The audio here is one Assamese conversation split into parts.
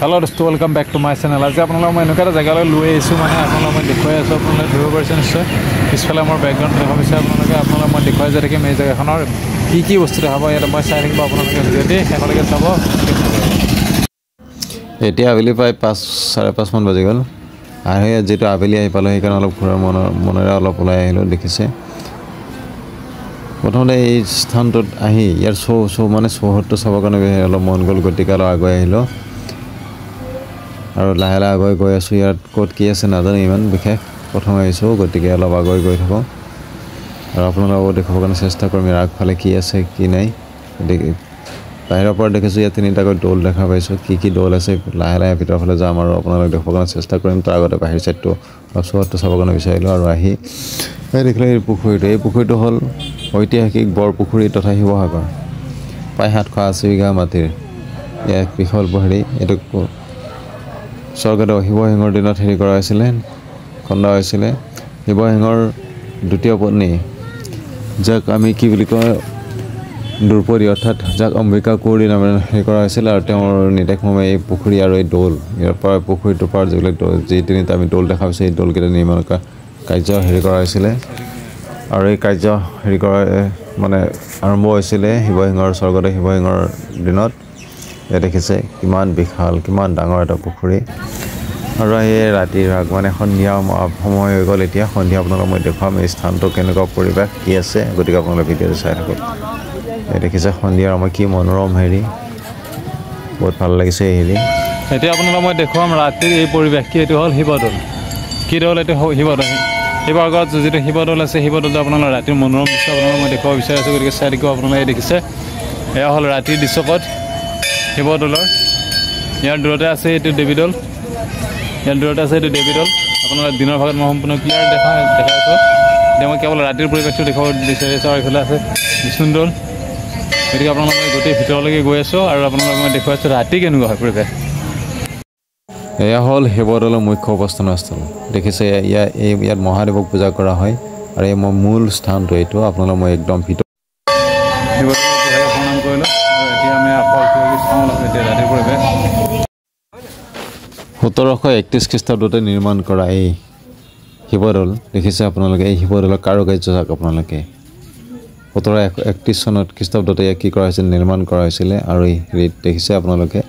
Hello, welcome back to my channel. As আপোনালোক মই এনেকুৱা জায়গালৈ লৈ আহিছো মানে আপোনালোক মই দেখুৱাই আছো আপোনালোক ধৰিব পাৰিছে নিশ্চয় পিছফালে মোৰ বেকগ্ৰাউণ্ড দেখা পাইছে আপোনালোক মই দেখুৱাই যে থাকিম এই জায়গাখনৰ কি বস্তু দেখাব ইয়াত মই চাই থাকিব আপোনালোকে ভিডিঅ'টি শেষলৈকে চাব এতিয়া আবেলি প্ৰায় 5:30 মান বাজি গ'ল আৰু যেটো আবেলি আহি পালো সেইকাৰণে অলপ ঘৰৰ মনেৰে অলপ ওলাই আহিলো দেখিছে প্ৰথমতে এই স্থানটোত আহি ইয়াৰ মানে চহৰটো চাবৰ কাৰণে অলপ মন গ'ল গতিকে আগুৱাই আহিলো আৰু লাহে লাহে আগুৱাই গৈ আছো ইয়াত ক'ত কি আছে নাজানো ইমান বিশেষ প্ৰথম আহিছো গতিকে অলপ আগুৱাই গৈ থাকো আৰু আপোনালোকক দেখাবৰ কাৰণে চেষ্টা কৰিম ইয়াৰ আগফালে কি আছে কি নাই বাহিৰৰ পৰা দেখিছো ইয়াত তিনিটাকৈ দৌল দেখা পাইছো কি দৌল আছে লাহে লাহে ভিতৰ ফালে যাম আৰু আপোনালোকক দেখাবৰ কাৰণে চেষ্টা কৰিম তাৰ আগতে বাহিৰ সাইডটো চহৰটো চাবৰ কাৰণে বিচাৰিলো আৰু আহি এই দেখিলে এই পুখুৰীটো হ'ল ঐতিহাসিক বৰ পুখুৰী তথা শিৱসাগৰ প্ৰায় 780 বিঘা মাটিৰ এক বিশাল পুখুৰী এটো স্বৰ্গদেউ শিৱসিংহৰ দিনত হেৰি কৰা হৈছিল খন্দা হৈছিল শিৱসিংহৰ দ্বিতীয় পত্নী যাক আমি কি বুলি কয় দুৰ্পদী অৰ্থাৎ যাক অম্বিকা কোঁৱৰী নামেৰে হেৰি কৰা হৈছিল আৰু তেওঁৰ নিৰ্দেশ মৰ্মে এই পুখুৰী আৰু এই দৌল ইয়াৰ পৰা পুখুৰীটোৰ পৰা যি তিনিটা আমি দৌল দেখা পাইছো এই দৌলকেইটা নিৰ্মাণ কাৰ্য হেৰি কৰা হৈছিল আৰু এই কাৰ্য হেৰি কৰা মানে আৰম্ভ হৈছিল শিৱসিংহৰ স্বৰ্গদেউ শিৱসিংহৰ দিনত এ দেখিছে কিমান বিশাল কিমান ডাঙৰ এটা পুখুৰী আৰু এই ৰাতিৰ ভাগ মানে সন্ধিয়া সময় হৈ গ'ল এতিয়া সন্ধিয়া আপোনালোকক মই দেখুৱাম এই স্থানটো কেনেকুৱা পৰিৱেশ কি আছে গতিকে আপোনালোকে ভিডিঅ'টো চাই থাকক এই দেখিছে সন্ধিয়াৰ আমাৰ কি মনোৰম হেৰি বহুত ভাল লাগিছে হেৰি এতিয়া আপোনালোকক মই দেখুৱাম ৰাতিৰ এই পৰিৱেশ কি এইটো হ'ল শিৱদৌল কি দৌল এইটো শিৱদৌল শিৱসাগৰত যিটো শিৱদৌল আছে শিৱদৌলটো আপোনালোকৰ ৰাতিৰ মনোৰম দৃশ্য আপোনালোকক মই দেখুৱাব বিচাৰিছোঁ গতিকে চাই দেখুৱাব আপোনালোকে দেখিছে এয়া হ'ল ৰাতিৰ দৃশ্যপট শিৱদৌলৰ ইয়াৰ দূৰতে আছে এইটো দেৱীদৌল আপোনালোকে দিনৰ ভাগত মই সম্পূৰ্ণ ক্লিয়াৰ দেখাইছোঁ এতিয়া মই কেৱল ৰাতিৰ পৰিৱেশটো দেখাব বিচাৰিছোঁ আৰু এইফালে আছে বিষ্ণুদৌল গতিকে আপোনালোকে গোটেই ভিতৰলৈকে গৈ আছোঁ আৰু আপোনালোকক মই দেখুৱাইছোঁ ৰাতি কেনেকুৱা হয় পৰিৱেশ এয়া হ'ল শিৱদৌলৰ মুখ্য উপাসনাস্থল দেখিছে ইয়াত মহাদেৱক পূজা কৰা হয় আৰু এই মূল স্থানটো এইটো আপোনালোক মই একদম ভিতৰ প্ৰণাম কৰিলোঁ এতিয়া আমি আকৌ চাওঁ এতিয়া ৰাতিৰ পৰিৱেশ 1731 খ্ৰীষ্টাব্দতে নিৰ্মাণ কৰা এই শিৱদৌল দেখিছে আপোনালোকে এই শিৱদৌলৰ কাৰুকাৰ্য চাওক আপোনালোকে 1731 চনত খ্ৰীষ্টাব্দতে ইয়াক কি কৰা হৈছিল নিৰ্মাণ কৰা হৈছিল আৰু এই হেৰিত দেখিছে আপোনালোকে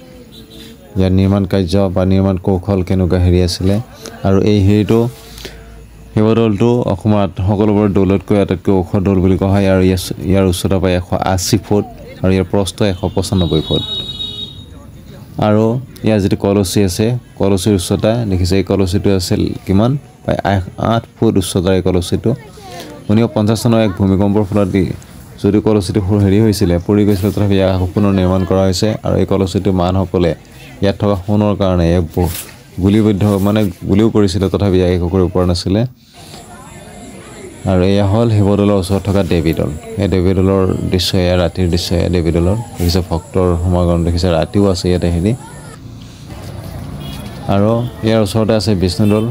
ইয়াৰ নিৰ্মাণ কাৰ্য বা নিৰ্মাণ কৌশল কেনেকুৱা হেৰি আছিলে আৰু এই হেৰিটো শিৱদৌলটো অসমত সকলোবোৰ দৌলতকৈ আটাইতকৈ ওখ দৌল বুলি কোৱা হয় আৰু ইয়াৰ উচ্চতা প্ৰায় 180 ফুট আৰু ইয়াৰ প্ৰস্থ 195 ফুট আৰু ইয়াৰ যিটো কলচী আছে কলচীৰ উচ্চতা দেখিছে এই কলচীটো আছিল কিমান প্ৰায় 8 ফুট উচ্চতাৰ এই কলচীটো 1950 চনৰ এক ভূমিকম্পৰ ফলত যদি কলচীটো হেৰি হৈছিল পৰি গৈছিল তথাপি ইয়াক পুনৰ নিৰ্মাণ কৰা হৈছে আৰু এই কলচীটো মানুহসকলে ইয়াত থকা সোণৰ কাৰণে এক গুলিবদ্ধ মানে গুলিও কৰিছিল তথাপি ইয়াক একো কৰিব পৰা নাছিলে আৰু এয়া হ'ল শিৱদৌলৰ ওচৰত থকা দেৱীদৌল এই দেৱীদৌলৰ দৃশ্য এয়া ৰাতিৰ দৃশ্য এয়া দেৱীদৌলৰ দেখিছে ভক্তৰ সমাগম দেখিছে ৰাতিও আছে ইয়াতে হেৰি আৰু ইয়াৰ ওচৰতে আছে বিষ্ণুদৌল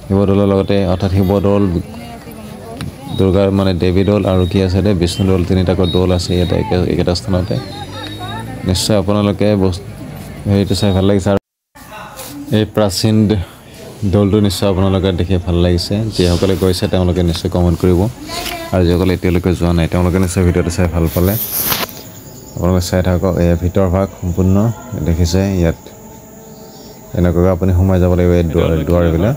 শিৱদৌলৰ লগতে অৰ্থাৎ শিৱদৌল দুৰ্গাৰ মানে দেৱীদৌল আৰু কি আছে বিষ্ণুদৌল তিনিটাকৈ দৌল আছে ইয়াতে একেটা স্থানতে নিশ্চয় আপোনালোকে হেৰিটো চাই ভাল লাগিছে আৰু এই প্ৰাচীন দৌলটো নিশ্চয় আপোনালোকে দেখি ভাল লাগিছে যিসকলে গৈছে তেওঁলোকে নিশ্চয় কমেণ্ট কৰিব আৰু যিসকলে এতিয়ালৈকে যোৱা নাই তেওঁলোকে নিশ্চয় ভিডিঅ'টো চাই ভাল পালে আপোনালোকে চাই থাকক এই ভিতৰ ভাগ সম্পূৰ্ণ দেখিছে ইয়াত এনেকৈ আপুনি সোমাই যাব লাগিব এই দুৱাৰবিলাক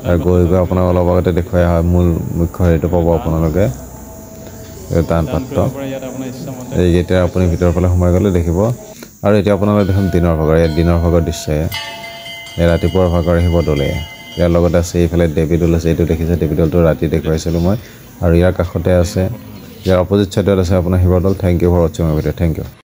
আৰু গৈ আপোনাক অলপ আগতে দেখুৱাই অহা মূল মুখ্য হেৰিটো পাব আপোনালোকে দান পাত্ৰ এইকেইটা আপুনি ভিতৰৰ ফালে সোমাই গ'লে দেখিব আৰু এতিয়া আপোনালোকে দেখোন দিনৰ ভাগৰ দৃশ্য ৰাতিপুৱাৰ ভাগৰ শিৱদৌল ইয়াৰ লগতে আছে এইফালে দেৱীদৌল আছে এইটো দেখিছে দেৱীদৌলটো ৰাতি দেখুৱাইছিলোঁ মই আৰু ইয়াৰ কাষতে আছে ইয়াৰ অপজিট চাইডত আছে আপোনাৰ শিৱদৌল থেংক ইউ ফৰ ৱাচিং মাই ভিডিঅ' থেংক ইউ